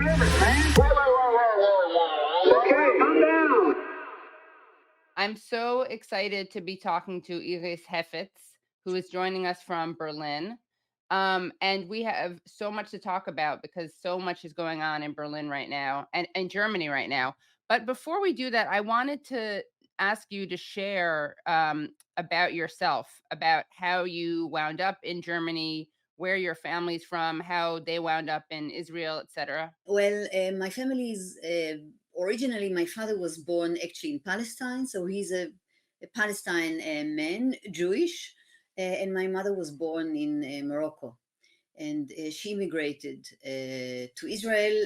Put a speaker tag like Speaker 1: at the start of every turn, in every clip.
Speaker 1: Okay, calm down.
Speaker 2: I'm so excited to be talking to Iris Hefets, who is joining us from Berlin. And we have so much to talk about because so much is going on in Berlin right now and Germany right now. But before we do that, I wanted to ask you to share about yourself, about how you wound up in Germany, where your family's from, how they wound up in Israel, etc.
Speaker 3: Well, my family is originally, my father was born actually in Palestine, so he's a Palestine man, Jewish, and my mother was born in Morocco, and she immigrated to Israel.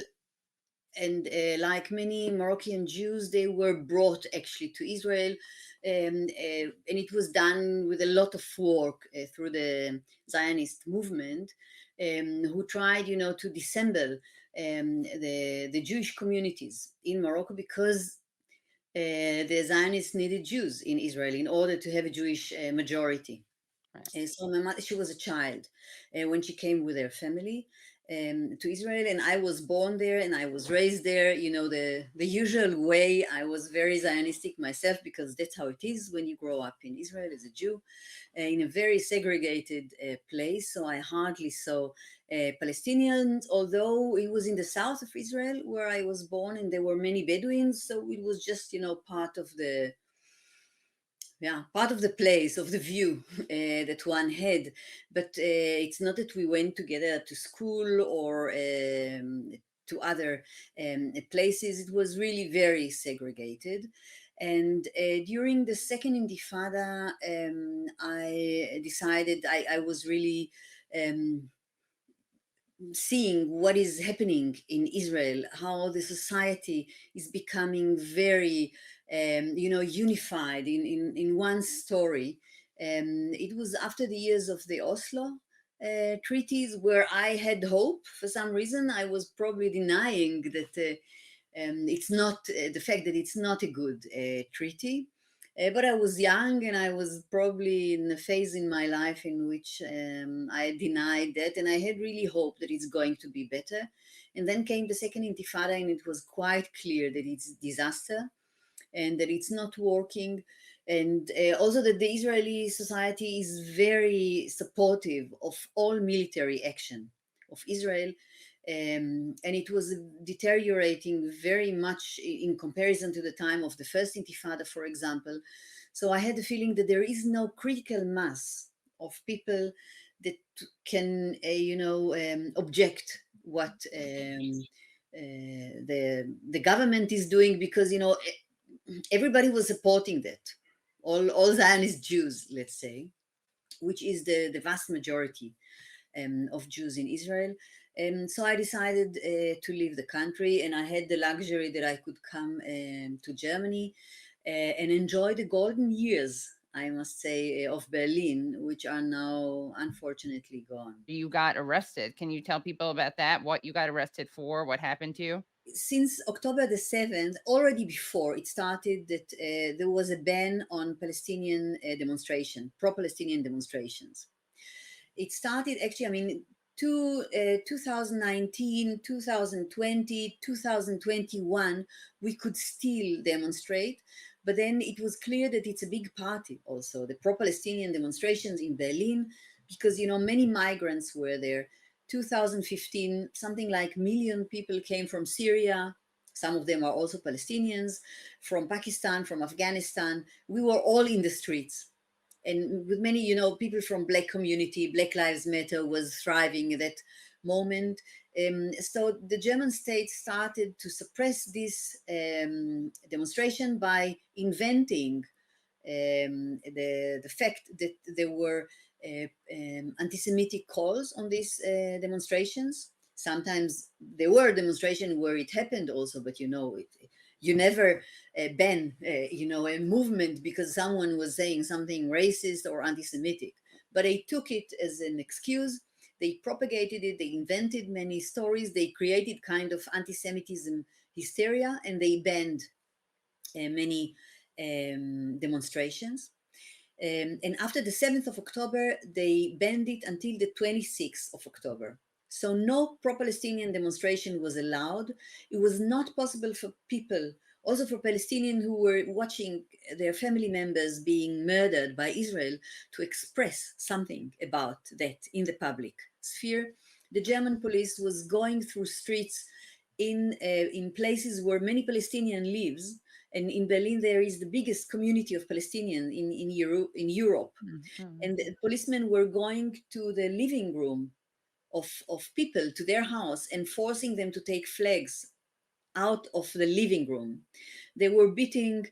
Speaker 3: And like many Moroccan Jews, they were brought actually to Israel, and it was done with a lot of work through the Zionist movement, who tried, to dissemble the Jewish communities in Morocco because the Zionists needed Jews in Israel in order to have a Jewish majority.
Speaker 2: Right.
Speaker 3: So my mother, she was a child when she came with her family to Israel, and I was born there and I was raised there. The usual way. I was very Zionistic myself because that's how it is when you grow up in Israel as a Jew, in a very segregated place. So I hardly saw Palestinians, although it was in the south of Israel where I was born, and there were many Bedouins. So it was just part of the part of the place, of the view that one had. But it's not that we went together to school or to other places. It was really very segregated. And during the second Intifada, I decided I was really seeing what is happening in Israel, how the society is becoming very, unified in one story. It was after the years of the Oslo treaties where I had hope. For some reason, I was probably denying that it's not the fact that it's not a good treaty. But I was young and I was probably in a phase in my life in which I denied that, and I had really hope that it's going to be better. And then came the second Intifada, and it was quite clear that it's disaster and that it's not working. And also that the Israeli society is very supportive of all military action of Israel. And it was deteriorating very much in comparison to the time of the first Intifada, for example. So I had the feeling that there is no critical mass of people that can, object what the government is doing, because everybody was supporting that. All Zionist Jews, let's say, which is the vast majority of Jews in Israel. And so I decided to leave the country, and I had the luxury that I could come to Germany and enjoy the golden years, I must say, of Berlin, which are now unfortunately gone.
Speaker 2: You got arrested. Can you tell people about that? What you got arrested for? What happened to you?
Speaker 3: Since October the 7th, already before it started, that there was a ban on Palestinian demonstration, pro-Palestinian demonstrations. It started actually, 2019, 2020, 2021, we could still demonstrate. But then it was clear that it's a big party also, the pro-Palestinian demonstrations in Berlin, because, many migrants were there. 2015, something like 1 million people came from Syria. Some of them are also Palestinians, from Pakistan, from Afghanistan. We were all in the streets, and with many, people from Black community. Black Lives Matter was thriving at that moment. So the German state started to suppress this demonstration by inventing the fact that there were anti-Semitic calls on these demonstrations. Sometimes there were demonstrations where it happened also, but you never ban a movement because someone was saying something racist or anti-Semitic. But they took it as an excuse. They propagated it. They invented many stories. They created kind of anti-Semitism hysteria, and they banned many demonstrations. And after the 7th of October, they banned it until the 26th of October. So no pro-Palestinian demonstration was allowed. It was not possible for people, also for Palestinians who were watching their family members being murdered by Israel, to express something about that in the public sphere. The German police was going through streets in places where many Palestinians lives. And in Berlin, there is the biggest community of Palestinians in Europe.
Speaker 2: Mhm.
Speaker 3: And the policemen were going to the living room of people to their house and forcing them to take flags out of the living room. They were beating,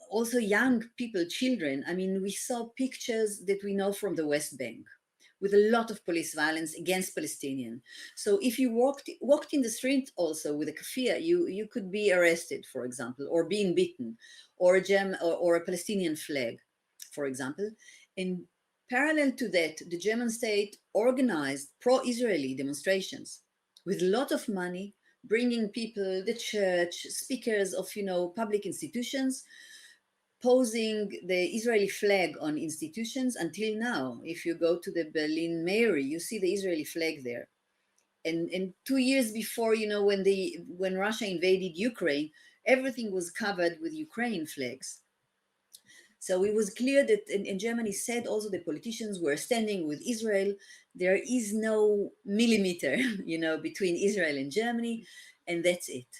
Speaker 3: also young people, children. I mean, we saw pictures that we know from the West Bank with a lot of police violence against Palestinians. So if you walked in the street also with a kafia, you could be arrested, for example, or being beaten, or or a Palestinian flag, for example. And parallel to that, the German state organized pro-Israeli demonstrations with a lot of money, bringing people, the church, speakers of public institutions, posing the Israeli flag on institutions. Until now, if you go to the Berlin Mairie, you see the Israeli flag there. And 2 years before, when Russia invaded Ukraine, everything was covered with Ukraine flags. So it was clear that, and Germany said also the politicians were standing with Israel. There is no millimeter, between Israel and Germany, and that's it.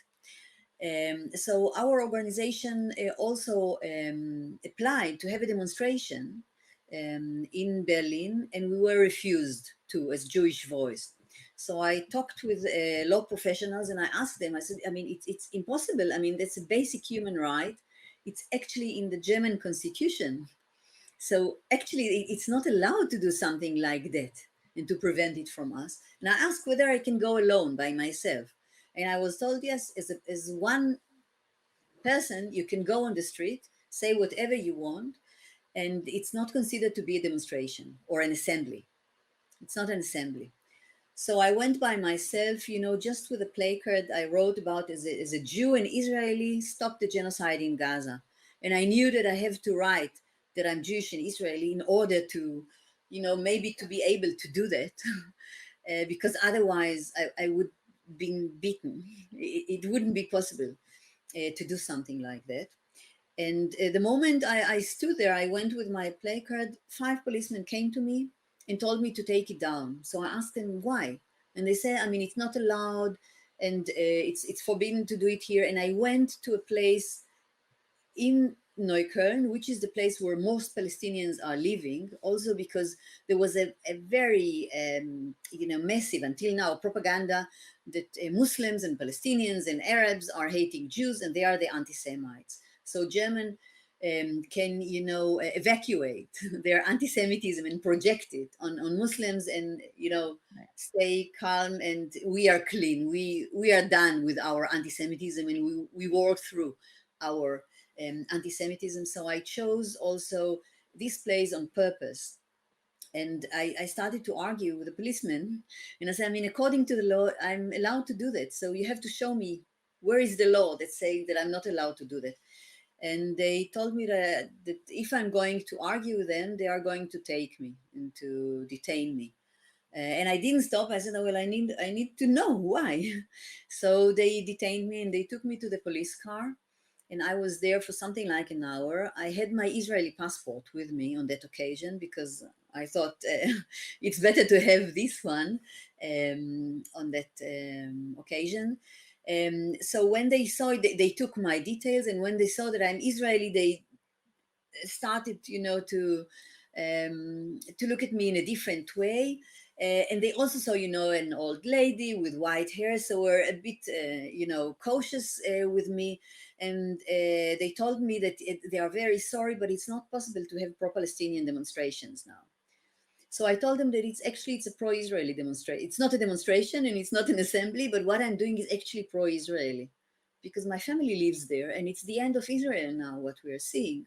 Speaker 3: So our organization also applied to have a demonstration in Berlin, and we were refused to as Jewish Voice. So I talked with law professionals and I asked them, I said, I mean, it's impossible. I mean, that's a basic human right. It's actually in the German constitution. So actually, it's not allowed to do something like that and to prevent it from us. And I asked whether I can go alone by myself. And I was told, yes, as one person, you can go on the street, say whatever you want, and it's not considered to be a demonstration or an assembly. It's not an assembly. So I went by myself, just with a placard I wrote about as a Jew and Israeli, stop the genocide in Gaza. And I knew that I have to write that I'm Jewish and Israeli in order to, maybe to be able to do that, because otherwise I would be beaten. It wouldn't be possible to do something like that. And the moment I stood there, I went with my placard. 5 policemen came to me and told me to take it down. So I asked them why, and they said, I mean, it's not allowed, and it's forbidden to do it here. And I went to a place in Neukölln, which is the place where most Palestinians are living, also because there was a very, massive, until now, propaganda that Muslims and Palestinians and Arabs are hating Jews and they are the anti-Semites. So German can, evacuate their anti-Semitism and project it on Muslims and, stay calm and we are clean. We are done with our anti-Semitism and we work through our anti-Semitism. So I chose also this place on purpose. And I started to argue with the policeman. And I said, I mean, according to the law, I'm allowed to do that. So you have to show me where is the law that says that I'm not allowed to do that. And they told me that if I'm going to argue with them, they are going to take me and to detain me. And I didn't stop. I said, oh, well, I need to know why. So they detained me and they took me to the police car. And I was there for something like an hour. I had my Israeli passport with me on that occasion because I thought it's better to have this one on that occasion. So when they saw it, they took my details, and when they saw that I'm Israeli, they started, to look at me in a different way. And they also saw, an old lady with white hair, so were a bit, cautious with me. And they told me that they are very sorry, but it's not possible to have pro-Palestinian demonstrations now. So I told them that it's a pro-Israeli demonstration. It's not a demonstration and it's not an assembly, but what I'm doing is actually pro-Israeli because my family lives there and it's the end of Israel now, what we're seeing.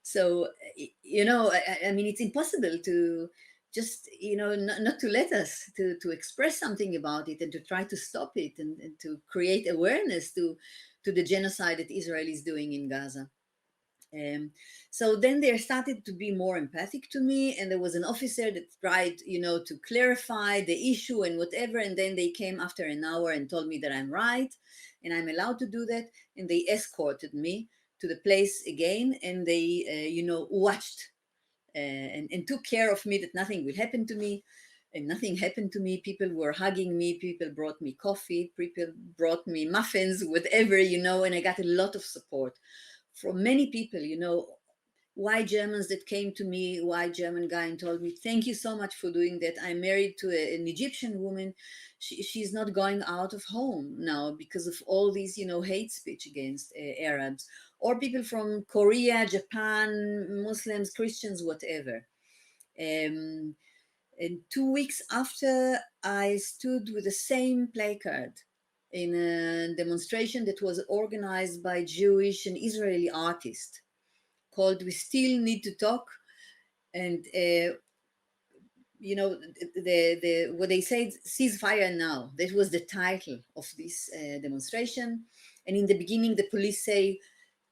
Speaker 3: So, I mean, it's impossible to just, not to let us to express something about it and to try to stop it and to create awareness to the genocide that Israel is doing in Gaza. Um, so then they started to be more empathic to me, and there was an officer that tried, to clarify the issue and whatever. And then they came after an hour and told me that I'm right, and I'm allowed to do that. And they escorted me to the place again, and they, watched and took care of me that nothing will happen to me. And nothing happened to me. People were hugging me. People brought me coffee. People brought me muffins, whatever, and I got a lot of support from many people, white Germans that came to me, white German guy, and told me, thank you so much for doing that. I'm married to an Egyptian woman. She's not going out of home now because of all these, hate speech against Arabs, or people from Korea, Japan, Muslims, Christians, whatever. And 2 weeks after, I stood with the same placard in a demonstration that was organized by Jewish and Israeli artists called "We Still Need to Talk." And the what they said, ceasefire now. That was the title of this demonstration. And in the beginning, the police say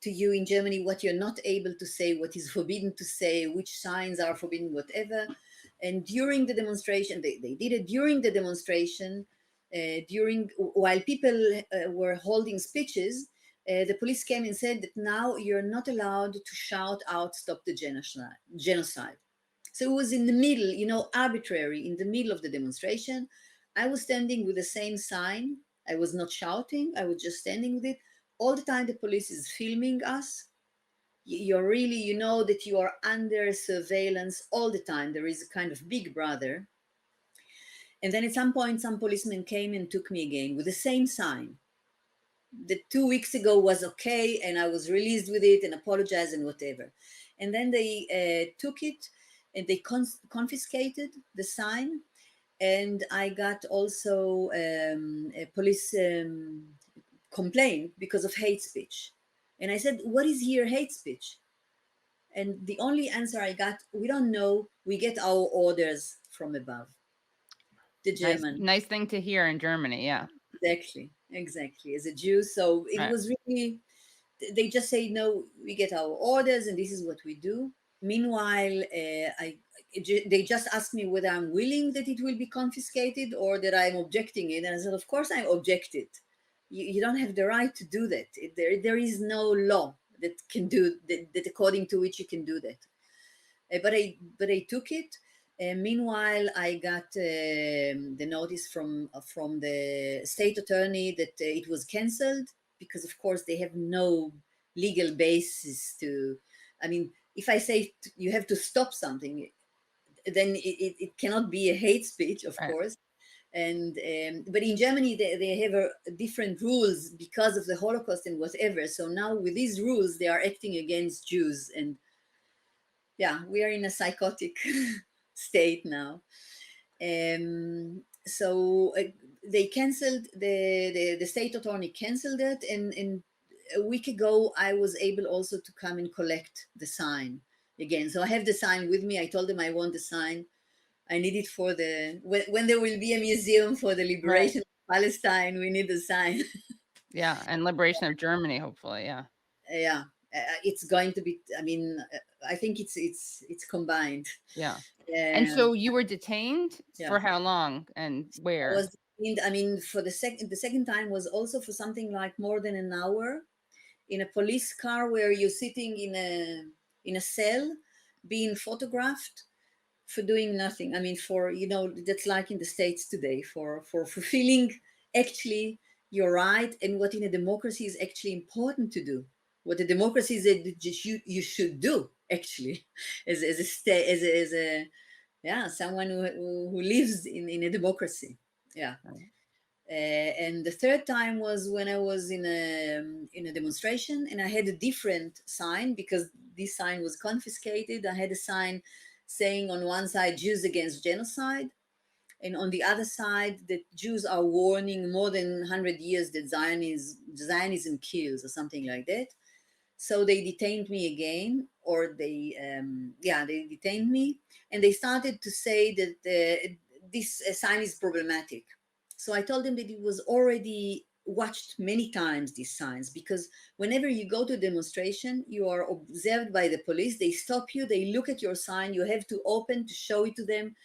Speaker 3: to you in Germany what you're not able to say, what is forbidden to say, which signs are forbidden, whatever. And during the demonstration, they did it during the demonstration, while people were holding speeches. The police came and said that now you're not allowed to shout out, "Stop the genocide." So it was in the middle, arbitrary, in the middle of the demonstration. I was standing with the same sign. I was not shouting. I was just standing with it. All the time the police is filming us. You're really, that you are under surveillance all the time. There is a kind of big brother. And then at some point, some policemen came and took me again with the same sign. The 2 weeks ago was okay, and I was released with it and apologized and whatever. And then they took it and they confiscated the sign. And I got also a police complaint because of hate speech. And I said, what is here hate speech? And the only answer I got, we don't know. We get our orders from above. The German.
Speaker 2: Nice thing to hear in Germany. Yeah.
Speaker 3: Exactly. As a Jew. So it was really, they just say, no, we get our orders and this is what we do. Meanwhile, they just asked me whether I'm willing that it will be confiscated or that I'm objecting it. And I said, of course I objected. You don't have the right to do that. There is no law that can do that according to which you can do that. But I took it. Meanwhile, I got the notice from the state attorney that it was cancelled because, of course, they have no legal basis to. I mean, if I say you have to stop something, then it cannot be a hate speech, of course. And but in Germany they have different rules because of the Holocaust and whatever. So now with these rules, they are acting against Jews, and yeah, we are in a psychotic state now. So they canceled the state attorney canceled it, and a week ago I was able also to come and collect the sign again. So I have the sign with me. I told them I want the sign. I need it for when there will be a museum for the liberation of Palestine. We need the sign.
Speaker 2: Yeah, and liberation of Germany, hopefully. Yeah.
Speaker 3: Yeah, it's going to be. I mean, I think it's combined.
Speaker 2: Yeah. And so you were detained for how long and where?
Speaker 3: I was detained. I mean, for the second time was also for something like more than an hour in a police car where you're sitting in a cell, being photographed for doing nothing. I mean, for that's like in the States today for fulfilling actually your right and what in a democracy is actually important to do. What a democracy is that you should do actually as a someone who lives in a democracy. Yeah. And the third time was when I was in a demonstration, and I had a different sign because this sign was confiscated. I had a sign saying on one side Jews against genocide, and on the other side that Jews are warning more than 100 years that Zionism kills, or something like that. So they detained me again, or they detained me, and they started to say that this sign is problematic. So I told them that it was already watched many times these signs, because whenever you go to demonstration, you are observed by the police. They stop you, they look at your sign, you have to open to show it to them,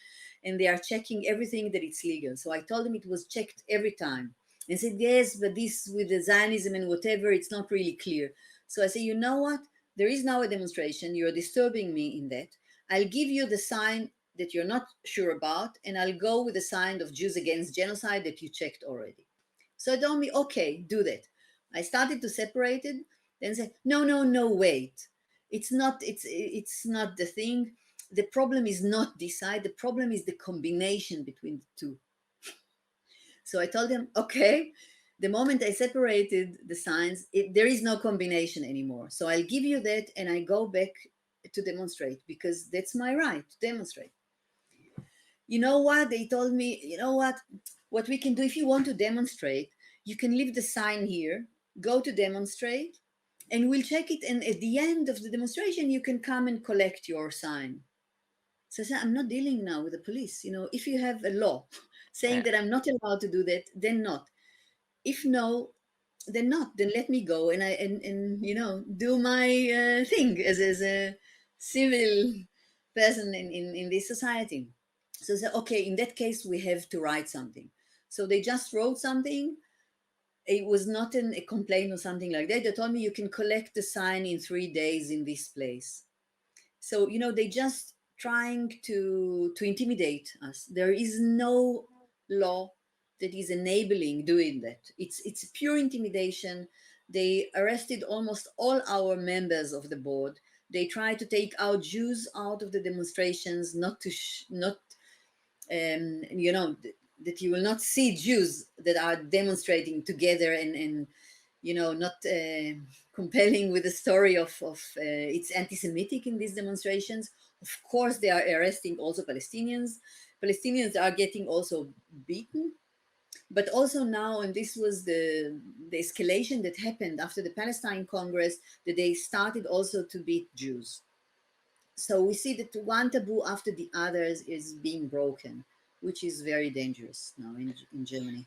Speaker 3: and they are checking everything that it's legal. So I told them it was checked every time, and said, yes, but this with the Zionism and whatever, it's not really clear. So I say, you know what, there is now a demonstration, you're disturbing me in that. I'll give you the sign that you're not sure about, and I'll go with the sign of Jews against genocide that you checked already. So I told me, okay, do that. I started to separate it, then say, no, no, no, wait. It's not the thing. The problem is not this side. The problem is the combination between the two. So I told him, okay, the moment I separated the signs, there is no combination anymore. So I'll give you that, and I go back to demonstrate, because that's my right to demonstrate. You know what? They told me, you know what we can do, if you want to demonstrate, you can leave the sign here, go to demonstrate, and we'll check it. And at the end of the demonstration, you can come and collect your sign. So I said, I'm not dealing now with the police. If you have a law saying that I'm not allowed to do that, then not. If no, then not. Then let me go and do my thing as a civil person in this society. So I said, okay, in that case, we have to write something. So they just wrote something. It was not a complaint or something like that. They told me you can collect the sign in 3 days in this place. So, they just trying to intimidate us. There is no law that is enabling doing that. It's pure intimidation. They arrested almost all our members of the board. They tried to take out Jews out of the demonstrations, not to not that you will not see Jews that are demonstrating together and not compelling with the story of it's anti-Semitic in these demonstrations. Of course, they are arresting also Palestinians. Palestinians are getting also beaten. But also now, and this was the escalation that happened after the Palestine Congress, that they started also to beat Jews. So we see that one taboo after the others is being broken, which is very dangerous now in Germany.